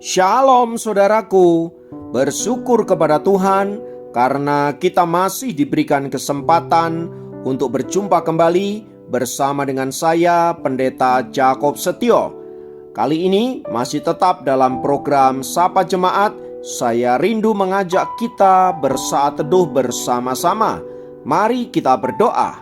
Shalom saudaraku, bersyukur kepada Tuhan karena kita masih diberikan kesempatan untuk berjumpa kembali bersama dengan saya Pendeta Jakob Setio. Kali ini masih tetap dalam program Sapa Jemaat. Saya rindu mengajak kita bersaat teduh bersama-sama. Mari kita berdoa.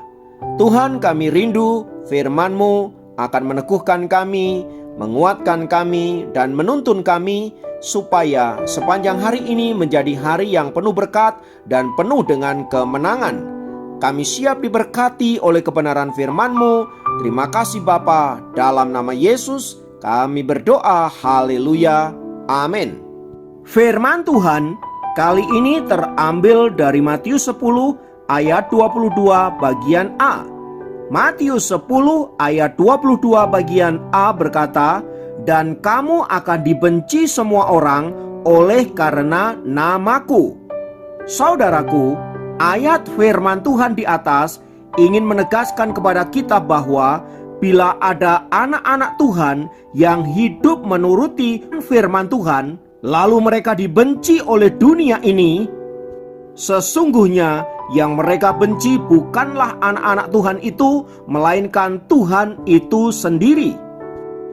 Tuhan, kami rindu firman-Mu akan meneguhkan kami, menguatkan kami, dan menuntun kami supaya sepanjang hari ini menjadi hari yang penuh berkat dan penuh dengan kemenangan. Kami siap diberkati oleh kebenaran firman-Mu. Terima kasih Bapa, dalam nama Yesus kami berdoa, haleluya, amin. Firman Tuhan kali ini terambil dari Matius 10 ayat 22 bagian A. Matius 10 ayat 22 bagian A berkata, "Dan kamu akan dibenci semua orang oleh karena namaku." Saudaraku, ayat firman Tuhan di atas ingin menegaskan kepada kita bahwa bila ada anak-anak Tuhan yang hidup menuruti firman Tuhan, lalu mereka dibenci oleh dunia ini, sesungguhnya yang mereka benci bukanlah anak-anak Tuhan itu, melainkan Tuhan itu sendiri.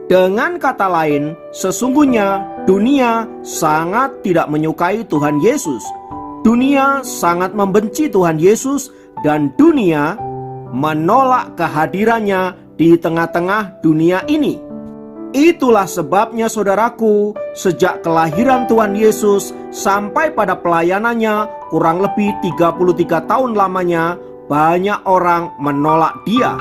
Dengan kata lain, sesungguhnya dunia sangat tidak menyukai Tuhan Yesus. Dunia sangat membenci Tuhan Yesus, dan dunia menolak kehadirannya di tengah-tengah dunia ini. Itulah sebabnya saudaraku, sejak kelahiran Tuhan Yesus sampai pada pelayanannya kurang lebih 33 tahun lamanya, banyak orang menolak dia.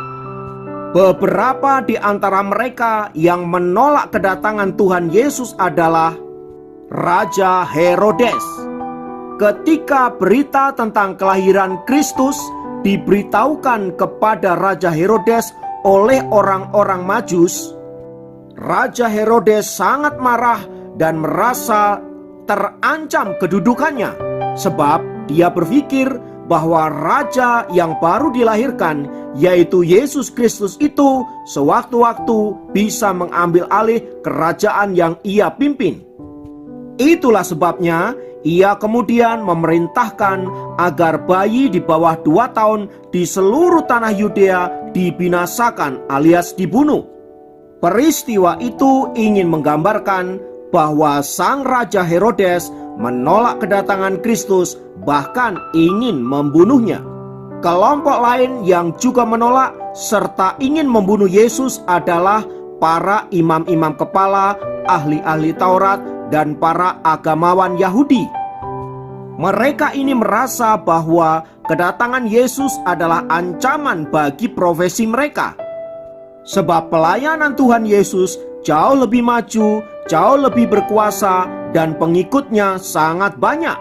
Beberapa di antara mereka yang menolak kedatangan Tuhan Yesus adalah Raja Herodes. Ketika berita tentang kelahiran Kristus diberitahukan kepada Raja Herodes oleh orang-orang Majus, Raja Herodes sangat marah dan merasa terancam kedudukannya, sebab dia berpikir bahwa raja yang baru dilahirkan, yaitu Yesus Kristus itu, sewaktu-waktu bisa mengambil alih kerajaan yang ia pimpin. Itulah sebabnya ia kemudian memerintahkan agar bayi di bawah 2 tahun di seluruh tanah Yudea dibinasakan alias dibunuh. Peristiwa itu ingin menggambarkan bahwa sang Raja Herodes menolak kedatangan Kristus, bahkan ingin membunuhnya. Kelompok lain yang juga menolak serta ingin membunuh Yesus adalah para imam-imam kepala, ahli-ahli Taurat, dan para agamawan Yahudi. Mereka ini merasa bahwa kedatangan Yesus adalah ancaman bagi profesi mereka. Sebab pelayanan Tuhan Yesus jauh lebih maju, jauh lebih berkuasa, dan pengikutnya sangat banyak.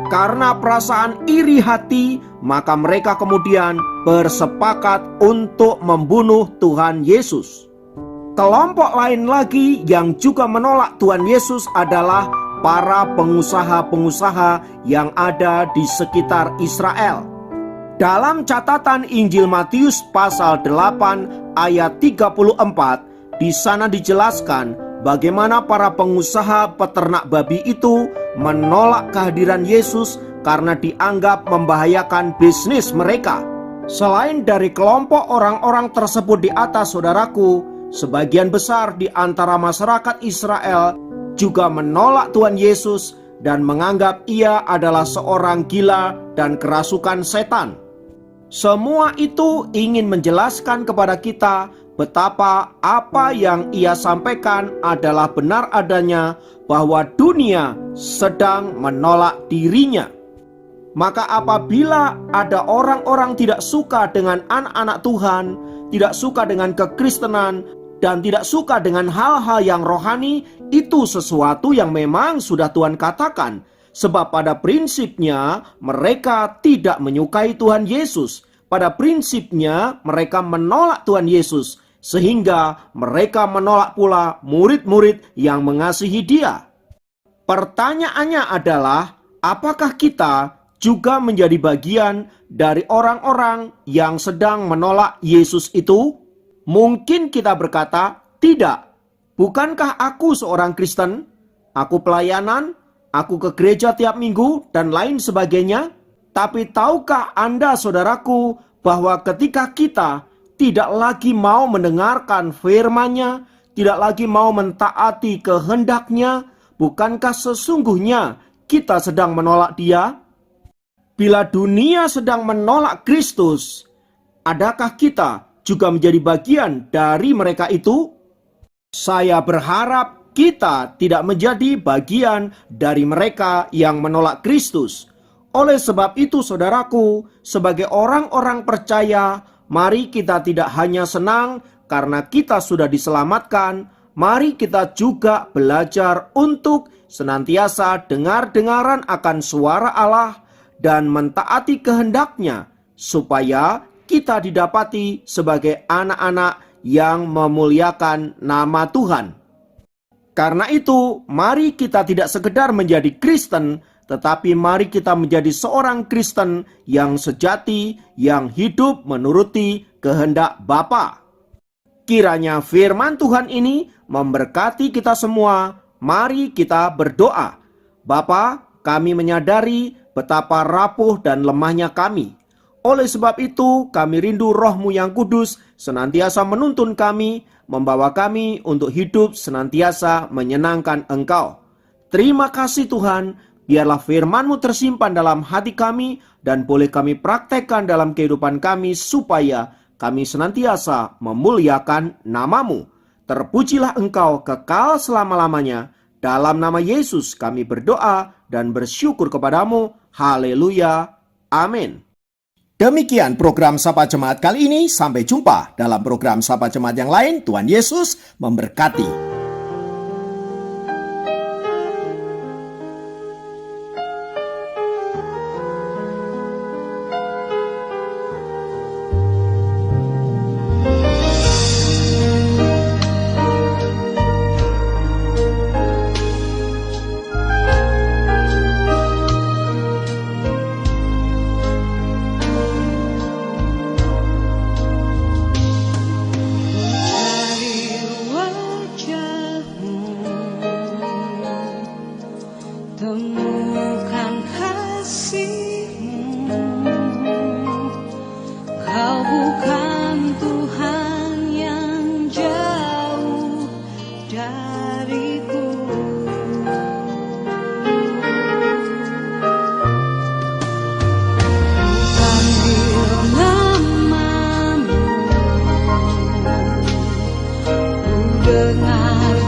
Karena perasaan iri hati, maka mereka kemudian bersepakat untuk membunuh Tuhan Yesus. Kelompok lain lagi yang juga menolak Tuhan Yesus adalah para pengusaha-pengusaha yang ada di sekitar Israel. Dalam catatan Injil Matius pasal 8 ayat 34, di sana dijelaskan bagaimana para pengusaha peternak babi itu menolak kehadiran Yesus karena dianggap membahayakan bisnis mereka. Selain dari kelompok orang-orang tersebut di atas, saudaraku, sebagian besar di antara masyarakat Israel juga menolak Tuhan Yesus dan menganggap ia adalah seorang gila dan kerasukan setan. Semua itu ingin menjelaskan kepada kita betapa apa yang ia sampaikan adalah benar adanya, bahwa dunia sedang menolak dirinya. Maka apabila ada orang-orang tidak suka dengan anak-anak Tuhan, tidak suka dengan kekristenan, dan tidak suka dengan hal-hal yang rohani, itu sesuatu yang memang sudah Tuhan katakan. Sebab pada prinsipnya mereka tidak menyukai Tuhan Yesus. Pada prinsipnya mereka menolak Tuhan Yesus, sehingga mereka menolak pula murid-murid yang mengasihi Dia. Pertanyaannya adalah, apakah kita juga menjadi bagian dari orang-orang yang sedang menolak Yesus itu? Mungkin kita berkata, tidak. Bukankah aku seorang Kristen? aku pelayanan, aku ke gereja tiap minggu, dan lain sebagainya. Tapi tahukah Anda, saudaraku, bahwa ketika kita tidak lagi mau mendengarkan firman-Nya, tidak lagi mau mentaati kehendak-Nya, bukankah sesungguhnya kita sedang menolak Dia? Bila dunia sedang menolak Kristus, adakah kita juga menjadi bagian dari mereka itu? Saya berharap kita tidak menjadi bagian dari mereka yang menolak Kristus. Oleh sebab itu, saudaraku, sebagai orang-orang percaya, mari kita tidak hanya senang karena kita sudah diselamatkan, mari kita juga belajar untuk senantiasa dengar-dengaran akan suara Allah dan mentaati kehendak-Nya, supaya kita didapati sebagai anak-anak yang memuliakan nama Tuhan. Karena itu, mari kita tidak sekedar menjadi Kristen, tetapi mari kita menjadi seorang Kristen yang sejati, yang hidup menuruti kehendak Bapa. Kiranya firman Tuhan ini memberkati kita semua. Mari kita berdoa. Bapa, kami menyadari betapa rapuh dan lemahnya kami. Oleh sebab itu, kami rindu Roh-Mu yang kudus senantiasa menuntun kami, membawa kami untuk hidup senantiasa menyenangkan Engkau. Terima kasih Tuhan, biarlah firman-Mu tersimpan dalam hati kami dan boleh kami praktekkan dalam kehidupan kami supaya kami senantiasa memuliakan nama-Mu. Terpujilah Engkau kekal selama-lamanya. Dalam nama Yesus kami berdoa dan bersyukur kepadamu. Haleluya. Amin. Demikian program Sapa Jemaat kali ini. Sampai jumpa dalam program Sapa Jemaat yang lain. Tuhan Yesus memberkati. Temukan kasih-Mu, Kau bukan Tuhan yang jauh dariku. Panggil nama-Mu, ku dengar